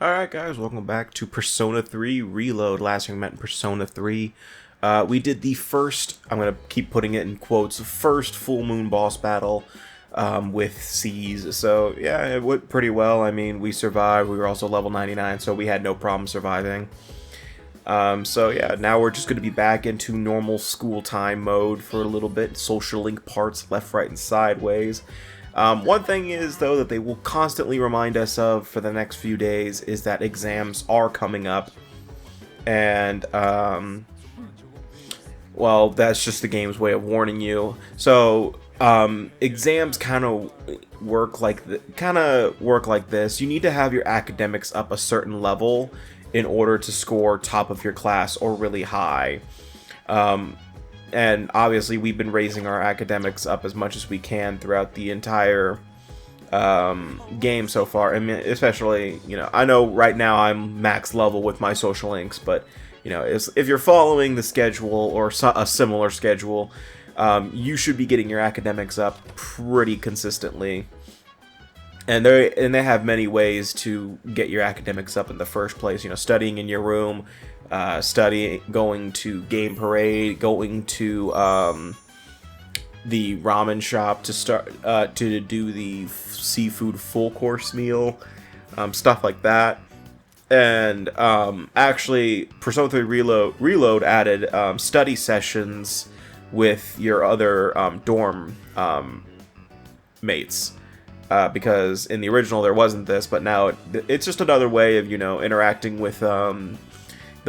Alright guys, welcome back to Persona 3 Reload. Last time we met in Persona 3, we did the first, I'm going to keep putting it in quotes, first full moon boss battle with C's. So yeah, it went pretty well. I mean, we survived, we were also level 99, so we had no problem surviving. So yeah, now we're just going to be back into normal school time mode for a little bit. Social link parts left, right, and sideways. One thing is, though, that they will constantly remind us of for the next few days is that exams are coming up. And, well, that's just the game's way of warning you. So, exams kind of work like this. You need to have your academics up a certain level in order to score top of your class or really high. And obviously we've been raising our academics up as much as we can throughout the entire game so far. I mean, especially, you know, I know right now I'm max level with my social links, but, you know, if you're following the schedule or a similar schedule, you should be getting your academics up pretty consistently. And they have many ways to get your academics up in the first place. You know, studying in your room, going to game parade, going to the ramen shop to start to do the seafood full course meal, stuff like that. And actually, Persona 3 Reload added study sessions with your other dorm mates. Because in the original there wasn't this, but now it's just another way of, you know, interacting with the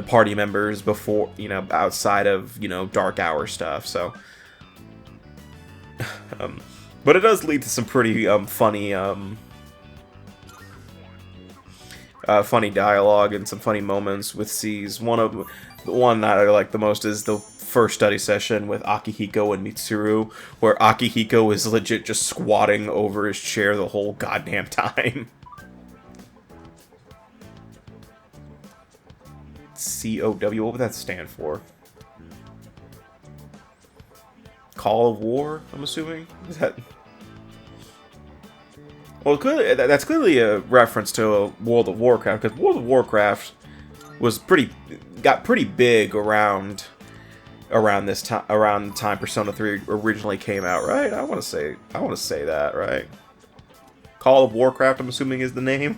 party members before, you know, outside of, you know, dark hour stuff. So, but it does lead to some pretty funny funny dialogue and some funny moments with C's. The one that I like the most is the first study session with Akihiko and Mitsuru, where Akihiko is legit just squatting over his chair the whole goddamn time. COW, what would that stand for? Call of War, I'm assuming? Is that... Well, clearly, that's clearly a reference to World of Warcraft, because World of Warcraft was got pretty big around the time Persona 3 originally came out, right? I want to say that, right? Call of Warcraft, I'm assuming, is the name.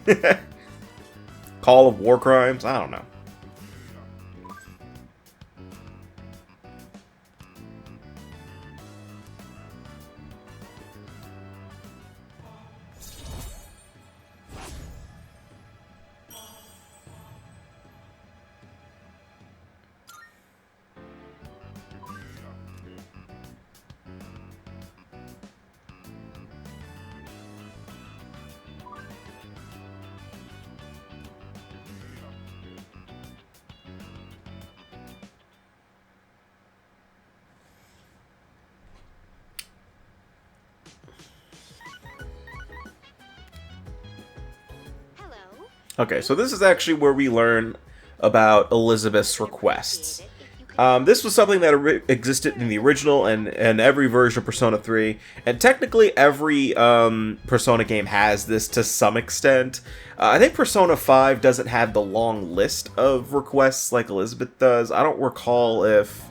Call of War Crimes, I don't know. Okay, so this is actually where we learn about Elizabeth's requests. This was something that existed in the original and every version of Persona 3, and technically every Persona game has this to some extent. I think Persona 5 doesn't have the long list of requests like Elizabeth does. I don't recall if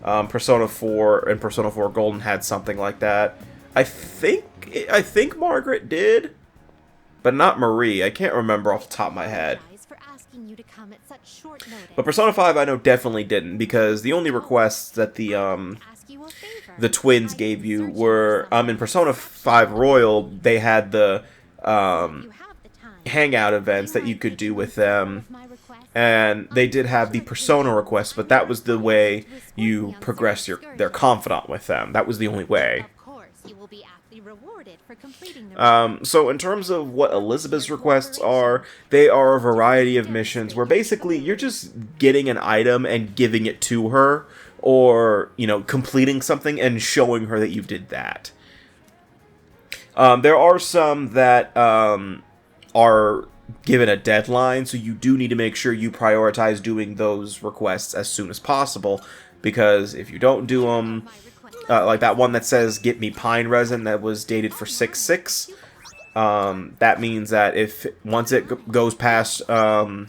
Persona 4 and Persona 4 Golden had something like that. I think Margaret did, but not Marie. I can't remember off the top of my head. But Persona 5 I know definitely didn't, because the only requests that the twins gave you were in Persona 5 Royal. They had the hangout events that you could do with them, and they did have the Persona requests, but that was the way you progress their confidant with them. That was the only way. So in terms of what Elizabeth's requests are, they are a variety of missions where basically you're just getting an item and giving it to her, or, you know, completing something and showing her that you did that. There are some that are given a deadline, so you do need to make sure you prioritize doing those requests as soon as possible, because if you don't do them, like that one that says, get me pine resin, that was dated for 6/6. that means that if once it goes past June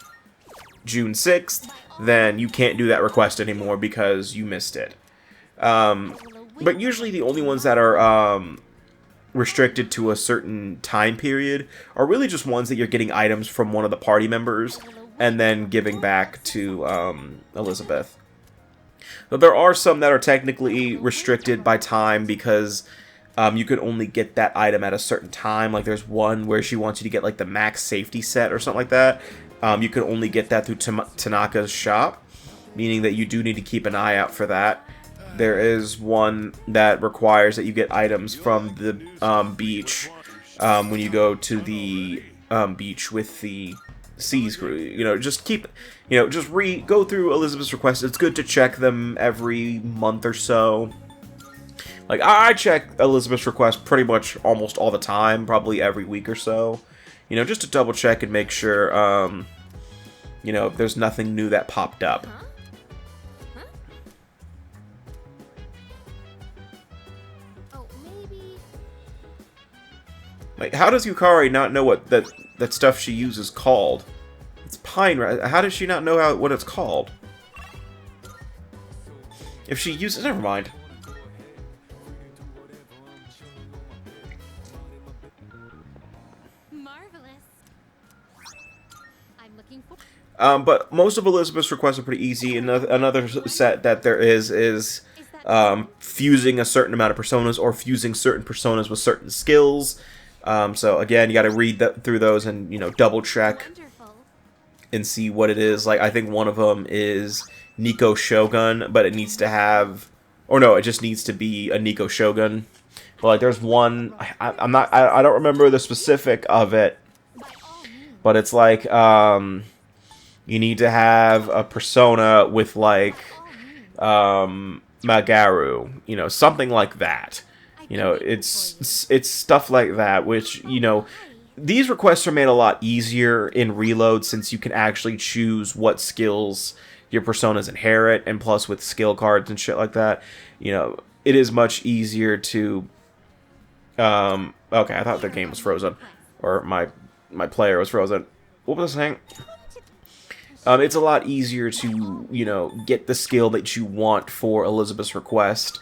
6th, then you can't do that request anymore because you missed it. But usually the only ones that are restricted to a certain time period are really just ones that you're getting items from one of the party members and then giving back to Elizabeth. But there are some that are technically restricted by time because you can only get that item at a certain time. Like there's one where she wants you to get like the max safety set or something like that. You can only get that through Tanaka's shop, meaning that you do need to keep an eye out for that. There is one that requires that you get items from the beach when you go to the beach with the Seas crew. You know, just keep, you know, just go through Elizabeth's requests. It's good to check them every month or so. Like, I check Elizabeth's requests pretty much almost all the time, probably every week or so. You know, just to double check and make sure, you know, there's nothing new that popped up. Like, how does Yukari not know what that stuff she uses called? It's pine. How does she not know what it's called? If she uses, never mind. Marvelous. I'm looking for. But most of Elizabeth's requests are pretty easy. Another set that there is fusing a certain amount of personas or fusing certain personas with certain skills. So again, you got to read through those and, you know, double check and see what it is. Like, I think one of them is Nico Shogun, but it needs to have, or no, it just needs to be a Nico Shogun. But like, there's one, I don't remember the specific of it, but it's like, you need to have a persona with like, Magaru, you know, something like that. You know, it's stuff like that, which, you know, these requests are made a lot easier in Reload since you can actually choose what skills your personas inherit, and plus with skill cards and shit like that, you know, it is much easier to, okay, I thought the game was frozen, or my player was frozen. What was I saying? It's a lot easier to, you know, get the skill that you want for Elizabeth's request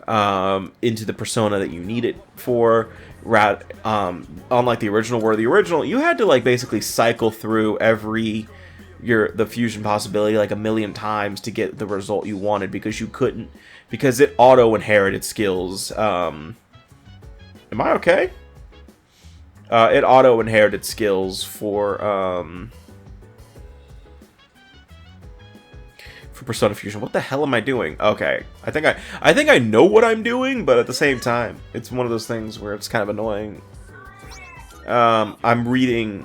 into the persona that you need it for. Unlike the original, where the original you had to like basically cycle through the fusion possibility like a million times to get the result you wanted, because you couldn't, because it auto inherited skills. Am I okay? It auto inherited skills for Persona Fusion. What the hell am I doing? Okay, I think I know what I'm doing, but at the same time, it's one of those things where it's kind of annoying. I'm reading.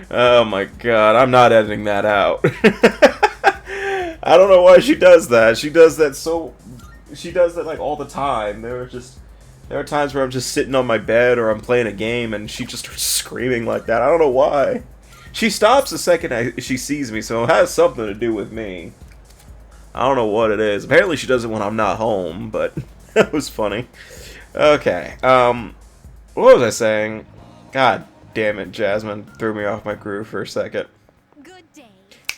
Oh my god, I'm not editing that out. I don't know why she does that. She does that like all the time. There are times where I'm just sitting on my bed or I'm playing a game and she just starts screaming like that. I don't know why. She stops the second she sees me, so it has something to do with me. I don't know what it is. Apparently she does it when I'm not home, but that was funny. Okay, what was I saying? God damn it, Jasmine threw me off my groove for a second. Good day.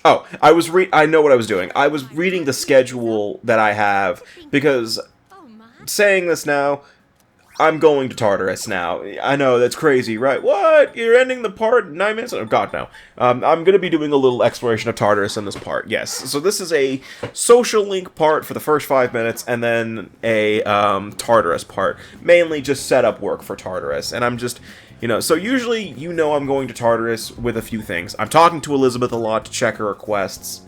Oh, I know what I was doing. I was reading the schedule that I have, because saying this now, I'm going to Tartarus now. I know, that's crazy, right? What? You're ending the part in 9 minutes? Oh, God, no. I'm going to be doing a little exploration of Tartarus in this part, yes. So this is a social link part for the first 5 minutes, and then a Tartarus part. Mainly just setup work for Tartarus, and I'm just... You know, so usually, you know, I'm going to Tartarus with a few things. I'm talking to Elizabeth a lot to check her requests.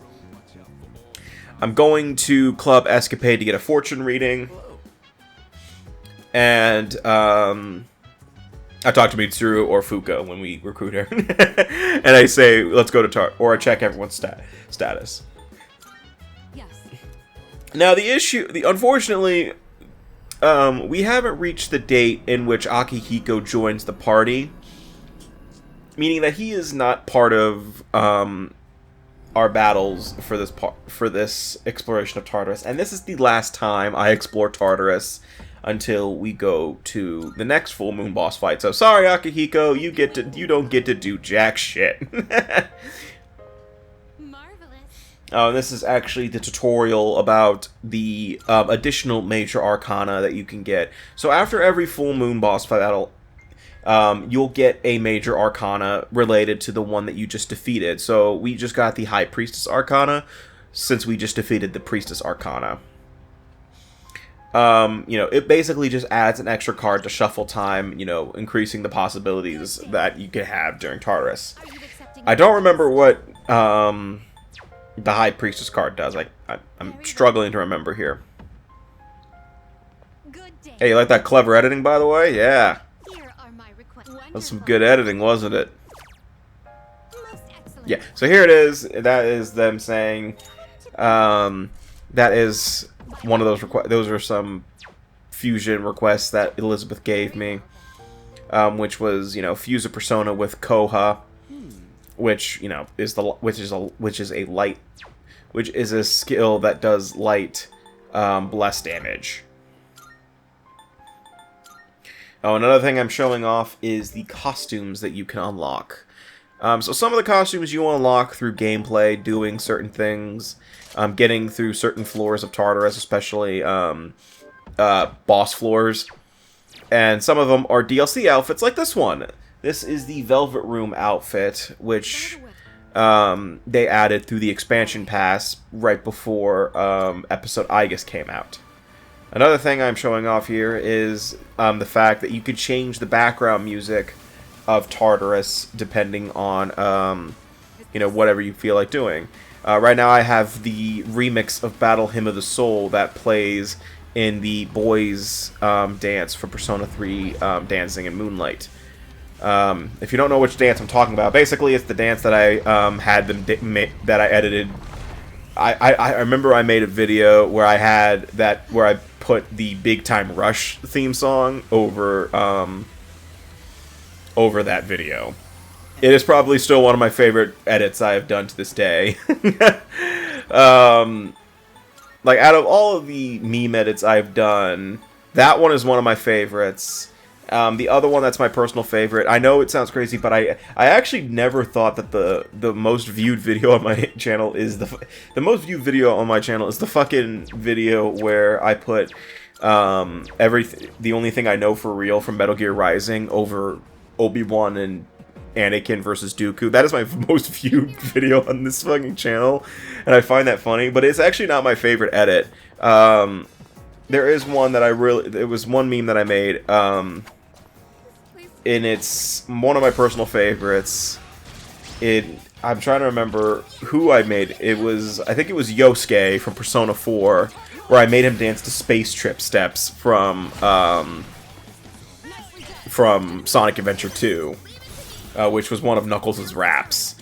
I'm going to Club Escapade to get a fortune reading. And, I talk to Mitsuru or Fuka when we recruit her, and I say, "Let's go to or I check everyone's status." Yes. Now unfortunately, we haven't reached the date in which Akihiko joins the party, meaning that he is not part of our battles for this exploration of Tartarus, and this is the last time I explore Tartarus until we go to the next full moon boss fight. So sorry, Akihiko, you don't get to do jack shit. Marvelous. This is actually the tutorial about the additional major arcana that you can get. So after every full moon boss battle, you'll get a major arcana related to the one that you just defeated. So we just got the High Priestess Arcana, since we just defeated the Priestess Arcana. It basically just adds an extra card to shuffle time, increasing the possibilities that you could have during Tartarus. I don't remember what the High Priestess card does. I'm struggling to remember here. Hey, you like that clever editing, by the way? Yeah. That's some good editing, wasn't it? Yeah, so here it is. That is them saying, that is one of those requests. Those are some fusion requests that Elizabeth gave me, which was, fuse a persona with Koha, which is a skill that does light bless damage. Oh, another thing I'm showing off is the costumes that you can unlock. So some of the costumes you unlock through gameplay, doing certain things, getting through certain floors of Tartarus, especially boss floors. And some of them are DLC outfits, like this one. This is the Velvet Room outfit, which they added through the expansion pass right before episode Aegis came out. Another thing I'm showing off here is the fact that you could change the background music of Tartarus depending on, whatever you feel like doing. Right now I have the remix of Battle Hymn of the Soul that plays in the boys' dance for Persona 3 Dancing in Moonlight. If you don't know which dance I'm talking about, basically it's the dance that I had them that I edited. I remember I made a video where I put the Big Time Rush theme song over that video. It is probably still one of my favorite edits I have done to this day. Like, out of all of the meme edits I've done, that one is one of my favorites. The other one that's my personal favorite, I know it sounds crazy, but I actually never thought that the most viewed video on my channel is the most viewed video on my channel is the fucking video where I put the only thing I know for real from Metal Gear Rising over Obi-Wan and Anakin versus Dooku. That is my most viewed video on this fucking channel, and I find that funny, but it's actually not my favorite edit. There is one that it was one meme that I made, and it's one of my personal favorites. I'm trying to remember who I made. I think it was Yosuke from Persona 4, where I made him dance to Space Trip steps from Sonic Adventure 2, which was one of Knuckles' raps.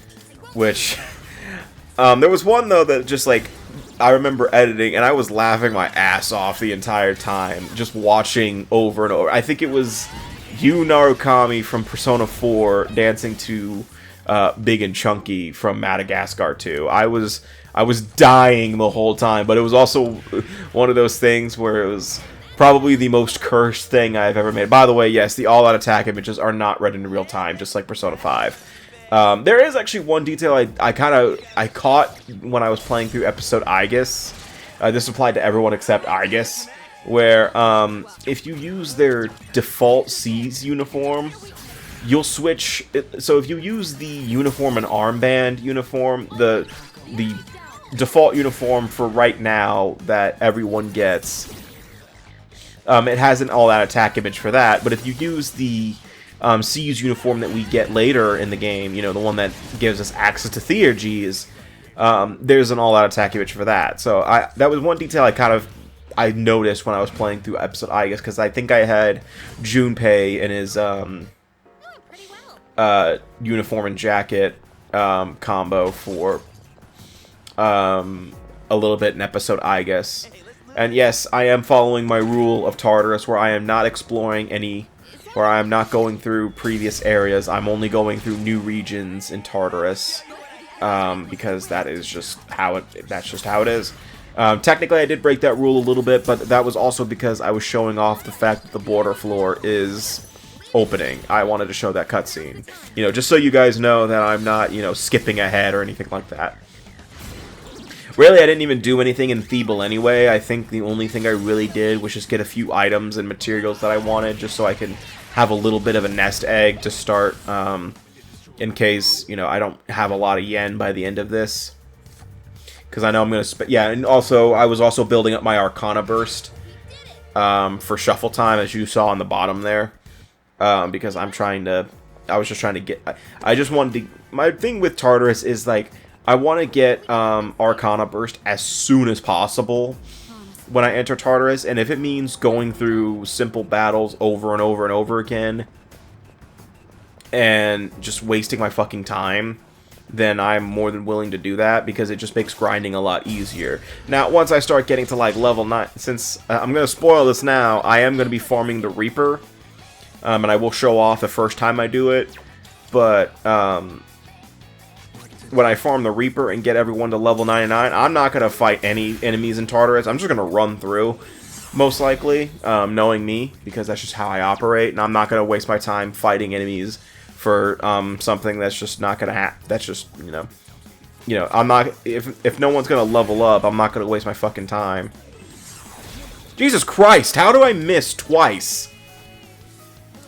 Which, there was one, though, that just, I remember editing, and I was laughing my ass off the entire time, just watching over and over. I think it was Yu Narukami from Persona 4 dancing to Big and Chunky from Madagascar 2. I was dying the whole time, but it was also one of those things where it was probably the most cursed thing I've ever made. By the way, yes, the all-out attack images are not read in real time, just like Persona 5. There is actually one detail I caught when I was playing through episode Aegis. This applied to everyone except Aegis, where if you use their default C's uniform, you'll switch. So if you use the uniform and armband uniform, the default uniform for right now that everyone gets, it has an all-out attack image for that. But if you use the C's uniform that we get later in the game, the one that gives us access to Theurgies, there's an all-out attack image for that. So that was one detail I noticed when I was playing through episode Aegis, because I think I had Junpei in his uniform and jacket combo for a little bit in episode I, guess. And yes, I am following my rule of Tartarus, where I am not exploring where I am not going through previous areas. I'm only going through new regions in Tartarus, because that is just how it is. Technically, I did break that rule a little bit, but that was also because I was showing off the fact that the border floor is opening. I wanted to show that cutscene, just so you guys know that I'm not, skipping ahead or anything like that. Really, I didn't even do anything in Thebel anyway. I think the only thing I really did was just get a few items and materials that I wanted, just so I can have a little bit of a nest egg to start, in case, I don't have a lot of yen by the end of this. Because I know I'm going to yeah, and also, I was also building up my Arcana Burst, for Shuffle Time, as you saw on the bottom there. Because I was just trying to get, I just wanted to, my thing with Tartarus is, like, I want to get Arcana Burst as soon as possible when I enter Tartarus, and if it means going through simple battles over and over and over again, and just wasting my fucking time, then I'm more than willing to do that, because it just makes grinding a lot easier. Now, once I start getting to, like, level 9, since I'm going to spoil this now, I am going to be farming the Reaper, and I will show off the first time I do it, but, when I farm the Reaper and get everyone to level 99, I'm not going to fight any enemies in Tartarus. I'm just going to run through, most likely, knowing me, because that's just how I operate, and I'm not going to waste my time fighting enemies for something that's just not going to happen. That's just, I'm not, if no one's going to level up, I'm not going to waste my fucking time. Jesus Christ, how do I miss twice?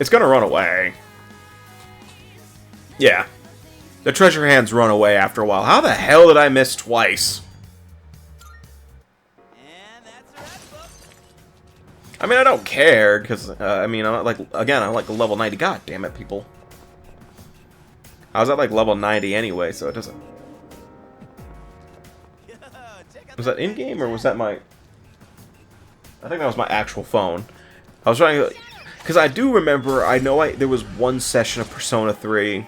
It's going to run away. Yeah. The treasure hands run away after a while. How the hell did I miss twice? I mean, I don't care, because, I mean, I'm like, again, I'm like level 90. God damn it, people. I was at, like, level 90 anyway, so it doesn't... Was that in-game, or was that my... I think that was my actual phone. I was trying to... Because I do remember, I know there was one session of Persona 3...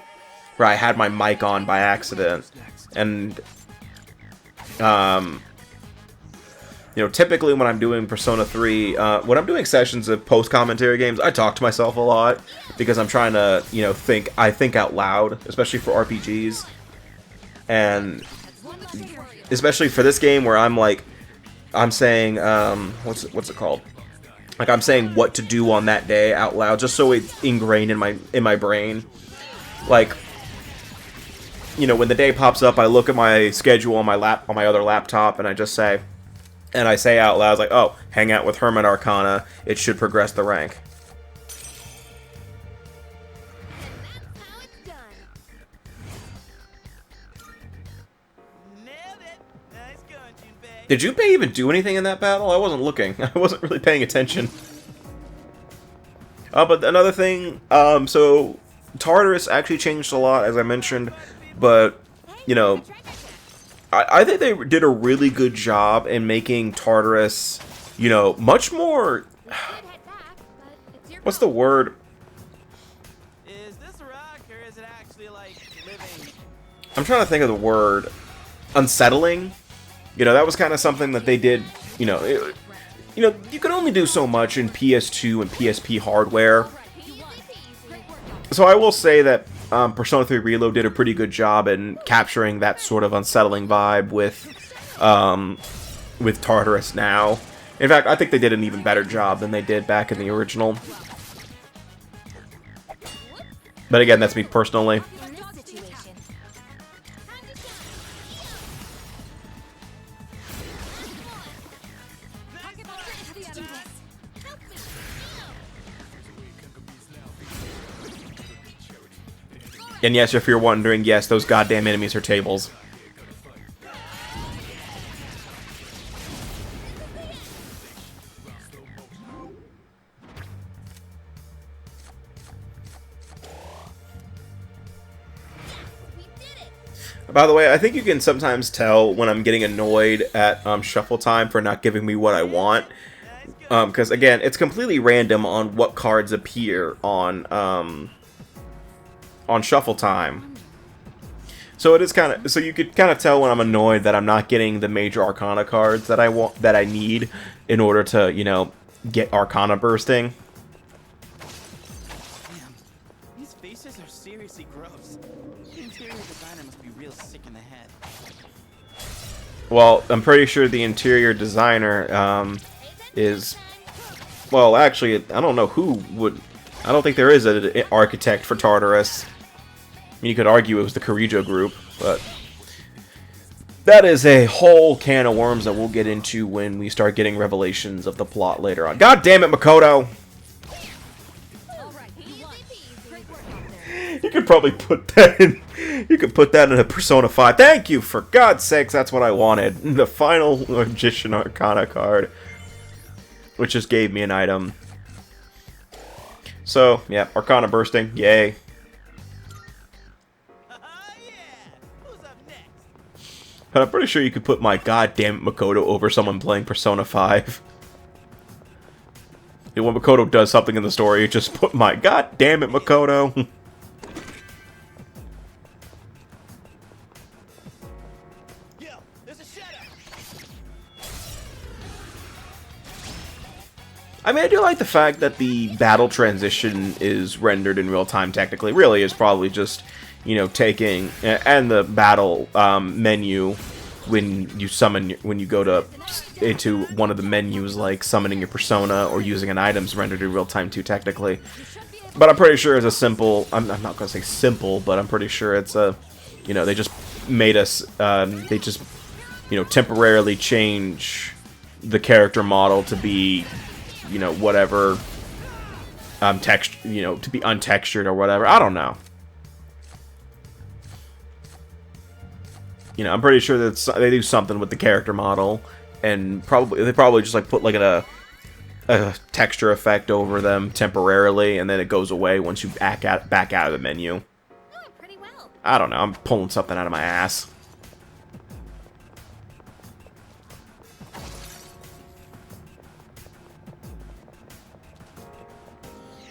where I had my mic on by accident, and, typically when I'm doing Persona 3, when I'm doing sessions of post-commentary games, I talk to myself a lot, because I'm trying to, I think out loud, especially for RPGs, and especially for this game where I'm, like, I'm saying, what's it called? Like, I'm saying what to do on that day out loud, just so it's ingrained in my brain. Like, when the day pops up, I look at my schedule on my other laptop, and I just say, and I say out loud, like, oh, hang out with Hermit Arcana, it should progress the rank. Did Junpei even do anything in that battle? I wasn't looking. I wasn't really paying attention. But another thing, so Tartarus actually changed a lot, as I mentioned. But, I think they did a really good job in making Tartarus, much more... What's the word? I'm trying to think of the word. Unsettling? That was kind of something that they did, you can only do so much in PS2 and PSP hardware. So I will say that Persona 3 Reload did a pretty good job in capturing that sort of unsettling vibe with Tartarus now. In fact, I think they did an even better job than they did back in the original. But again, that's me personally. And yes, if you're wondering, yes, those goddamn enemies are tables. By the way, I think you can sometimes tell when I'm getting annoyed at Shuffle Time for not giving me what I want. Because, again, it's completely random on what cards appear on on shuffle time. So it is kind of, so you could kind of tell when I'm annoyed that I'm not getting the major Arcana cards that I need in order to, you know, get Arcana bursting. Damn, these faces are seriously gross. The interior designer must be real sick in the head. Well, I'm pretty sure the interior designer is, well, actually, I don't know who would. I don't think there is an architect for Tartarus. I mean, you could argue it was the Kirijo group, but that is a whole can of worms that we'll get into when we start getting revelations of the plot later on. God damn it, Makoto! You could probably put that in. You could put that in a Persona 5. Thank you, for God's sakes, that's what I wanted. The final Magician Arcana card, which just gave me an item. So, yeah, Arcana bursting, yay. But I'm pretty sure you could put my goddamn Makoto over someone playing Persona 5. And when Makoto does something in the story, just put my goddamn it, Makoto. I mean, I do like the fact that the battle transition is rendered in real time, technically. Really, is probably just, you know, taking... And the battle menu, when you summon... When you go to into one of the menus, like summoning your persona or using an item, is rendered in real time, too, technically. But I'm pretty sure it's a simple... I'm not going to say simple, but I'm pretty sure it's a... You know, they just made us... they just, you know, temporarily change the character model to be... You know, whatever, you know, to be untextured or whatever. I don't know. You know, I'm pretty sure that they do something with the character model, and they probably just like put like a texture effect over them temporarily, and then it goes away once you back out of the menu. Pretty well. I don't know. I'm pulling something out of my ass.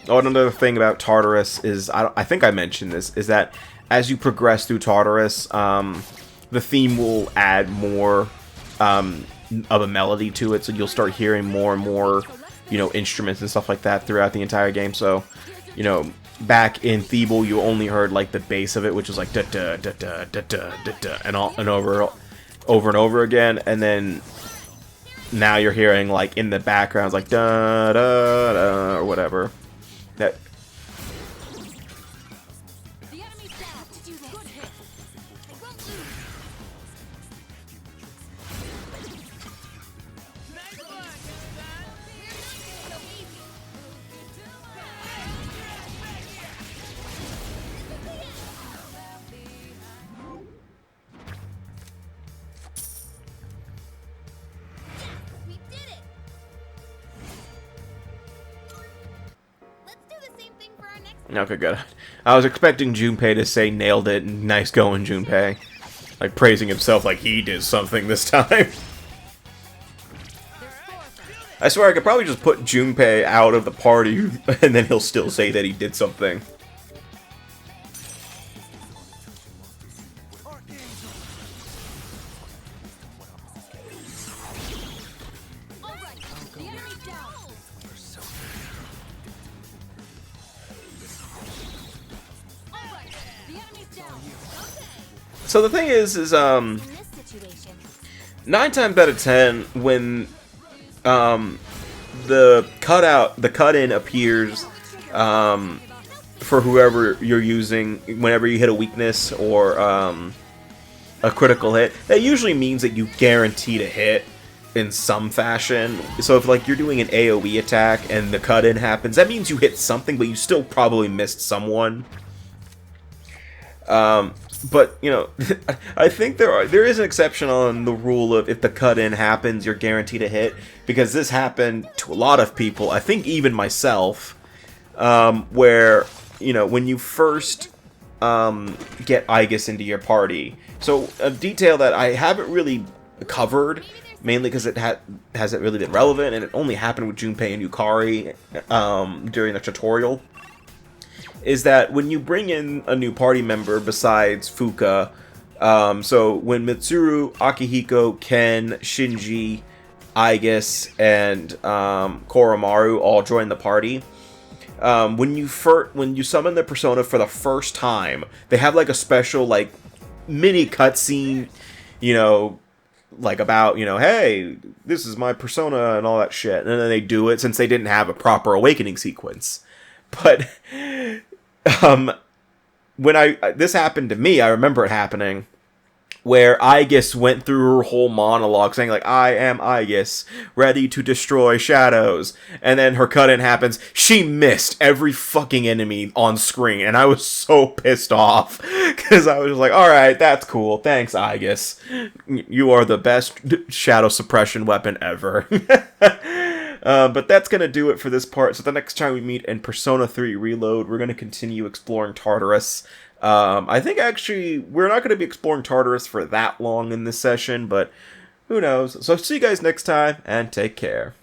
Oh, another thing about Tartarus is, I think I mentioned this, is that as you progress through Tartarus, the theme will add more of a melody to it, so you'll start hearing more and more, you know, instruments and stuff like that throughout the entire game. So, you know, back in Feeble, you only heard like the bass of it, which was like da da da da da da da da, and over and over again, and then now you're hearing like in the background like da da da or whatever. That The enemy's down. Good hit. I won't lose. We did it. Let's do the same thing for our next. okay, good. I was expecting Junpei to say nailed it and nice going, Junpei. Like praising himself like he did something this time. I swear I could probably just put Junpei out of the party and then he'll still say that he did something. All right. The enemy's down. All right. The enemy's down. Okay. So the thing is In this situation, 9 times out of 10 when the cut-in appears for whoever you're using whenever you hit a weakness or a critical hit, that usually means that you guarantee to hit in some fashion. So if like you're doing an AoE attack and the cut-in happens, that means you hit something, but you still probably missed someone. But, you know, I think there is an exception on the rule of if the cut-in happens, you're guaranteed a hit, because this happened to a lot of people, I think even myself, where, you know, when you first get Aigis into your party. So, a detail that I haven't really covered, mainly because it hasn't really been relevant, and it only happened with Junpei and Yukari during the tutorial, is that when you bring in a new party member besides Fuka, so when Mitsuru, Akihiko, Ken, Shinji, Aigis, and Koromaru all join the party, when you summon the persona for the first time, they have like a special like mini cutscene, you know, like about, you know, hey, this is my persona and all that shit, and then they do it since they didn't have a proper awakening sequence. But when this happened to me, I remember it happening, where Aegis went through her whole monologue saying, like, I am Aegis, ready to destroy shadows. And then her cut-in happens. She missed every fucking enemy on screen. And I was so pissed off. Because I was like, alright, that's cool. Thanks, Aegis. You are the best shadow suppression weapon ever. But that's going to do it for this part. So the next time we meet in Persona 3 Reload, we're going to continue exploring Tartarus. I think actually we're not going to be exploring Tartarus for that long in this session, but who knows. So see you guys next time, and take care.